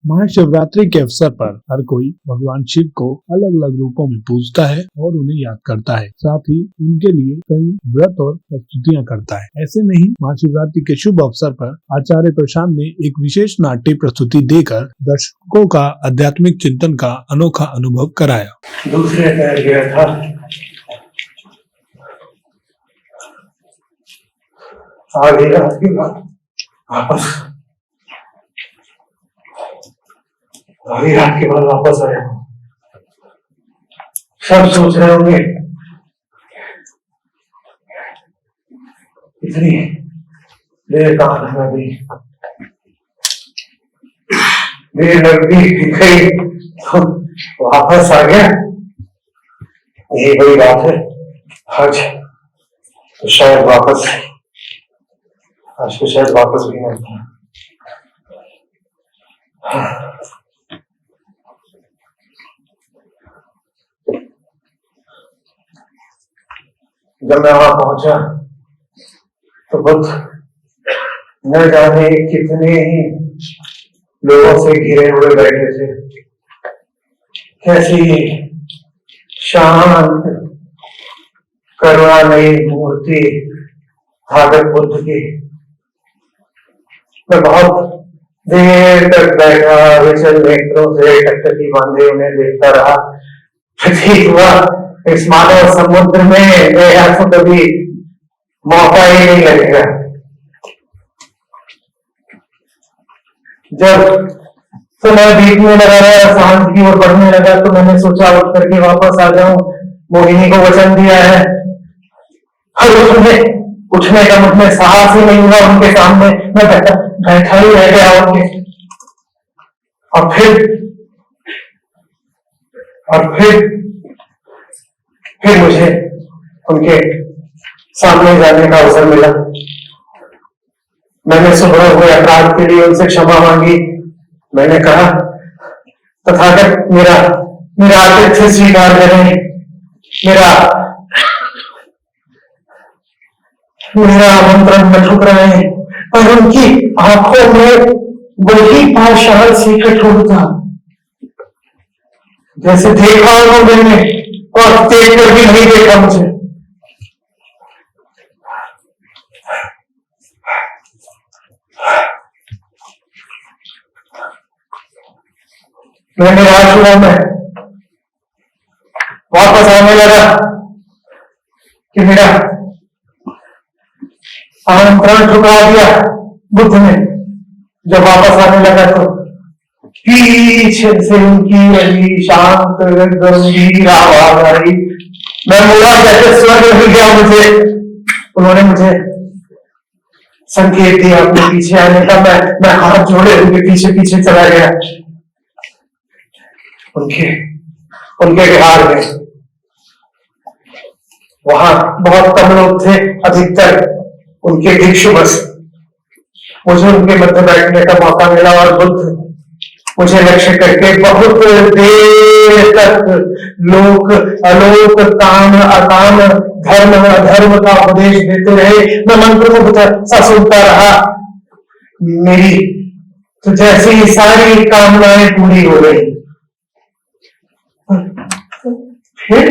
महाशिवरात्रि के अवसर पर हर कोई भगवान शिव को अलग अलग रूपों में पूजता है और उन्हें याद करता है। साथ ही उनके लिए कई व्रत और प्रस्तुतियां करता है। ऐसे में ही महाशिवरात्रि के शुभ अवसर पर आचार्य प्रशांत ने एक विशेष नाट्य प्रस्तुति देकर दर्शकों का आध्यात्मिक चिंतन का अनोखा अनुभव कराया। दूसरे पैर गया था, आगे रात के बाद वापस आया हूँ। सब सोच रहे होंगे इतनी देर कहाँ लगा दी, देर लगती गई तो वापस आ गया। यही बड़ी बात है। आज तो शायद वापस भी नहीं था। जब मैं वहां पहुंचा तो बुद्ध न जाने कितने ही लोगों से घिरे हुए बैठे थे। कैसी शांत करुणामयी मूर्ति भागवत बुद्ध की। मैं बहुत देर तक बैठा विचल नेत्रों से टकटकी बांधे उन्हें देखता रहा। प्रतीत हुआ इस मानव समुद्र में मेरा तो कभी मौका ही नहीं लगेगा। जब समय बीतने लगा, सांझ की ओर बढ़ने लगा, तो मैंने सोचा उठ करके वापस आ जाऊं। मोहिनी को वचन दिया है और उठने का मुझमें साहस ही नहीं हुआ। उनके सामने मैं बैठा ही रह गया उनके। और फिर मुझे उनके सामने जाने का अवसर मिला। मैंने सुबह हुए अपराध के लिए उनसे क्षमा मांगी। मैंने कहा तथागत मेरा आतिथ्य स्वीकार करें, मेरा आमंत्रण न ठुकराएं। पर उनकी आंखों में वही पाषाण सी कठोरता, जैसे देखा उन्होंने और देख कर भी नहीं देखा मुझे। मैं निराश हुआ। मैं वापस आने लगा कि मेरा आमंत्रण ठुकरा दिया बुद्ध ने। जब वापस आने लगा तो पीछे से उनकी वही शांत गंभीर आवाज आई। मैं मुड़ा जैसे स्वर्ग मिल गया मुझे। उन्होंने मुझे संकेत दिया अपने पीछे आने का। मैं हाथ जोड़े उनके पीछे पीछे चला गया। उनके विहार में वहां बहुत कम लोग थे, अधिकतर उनके भिक्षु बस। मुझे उनके मध्य बैठने का मौका मिला और बुद्ध मुझे लक्ष्य करके बहुत देर तक लोक अलोक काम अकाम धर्म अधर्म का उपदेश देते रहे। मैं मंत्रमुग्ध सा सुनता रहा। मेरी तो जैसी सारी कामनाएं पूरी हो गई। फिर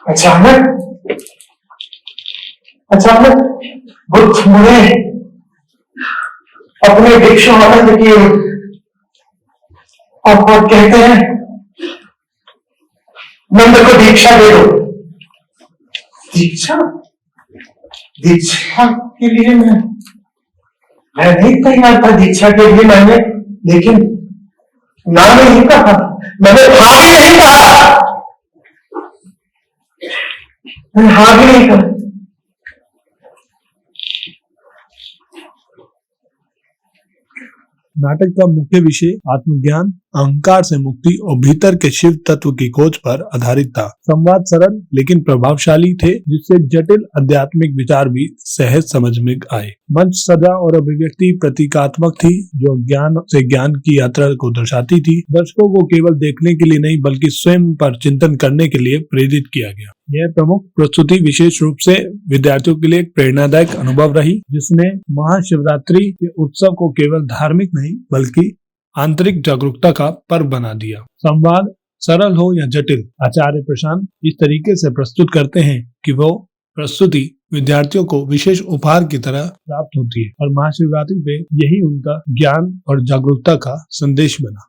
अचानक बुद्ध मुझे अपने भिक्षु आनंद की और कहते हैं नंद को दीक्षा दे दो। दीक्षा के लिए मैं नहीं तैयार था। दीक्षा के लिए मैंने लेकिन ना नहीं कहा, मैंने हाँ भी नहीं कहा। मैंने हाँ भी नहीं कहा। नाटक का मुख्य विषय आत्मज्ञान अहंकार से मुक्ति और भीतर के शिव तत्व की खोज पर आधारित था। संवाद सरल लेकिन प्रभावशाली थे, जिससे जटिल आध्यात्मिक विचार भी सहज समझ में आए। मंच सजा और अभिव्यक्ति प्रतीकात्मक थी, जो ज्ञान से ज्ञान की यात्रा को दर्शाती थी। दर्शकों को केवल देखने के लिए नहीं बल्कि स्वयं पर चिंतन करने के लिए प्रेरित किया गया। यह प्रमुख प्रस्तुति विशेष रूप से विद्यार्थियों के लिए एक प्रेरणादायक अनुभव रही, जिसने महाशिवरात्रि के उत्सव को केवल धार्मिक नहीं बल्कि आंतरिक जागरूकता का पर्व बना दिया। संवाद सरल हो या जटिल, आचार्य प्रशांत इस तरीके से प्रस्तुत करते हैं कि वो प्रस्तुति विद्यार्थियों को विशेष उपहार की तरह प्राप्त होती है और महाशिवरात्रि पे यही उनका ज्ञान और जागरूकता का संदेश बना।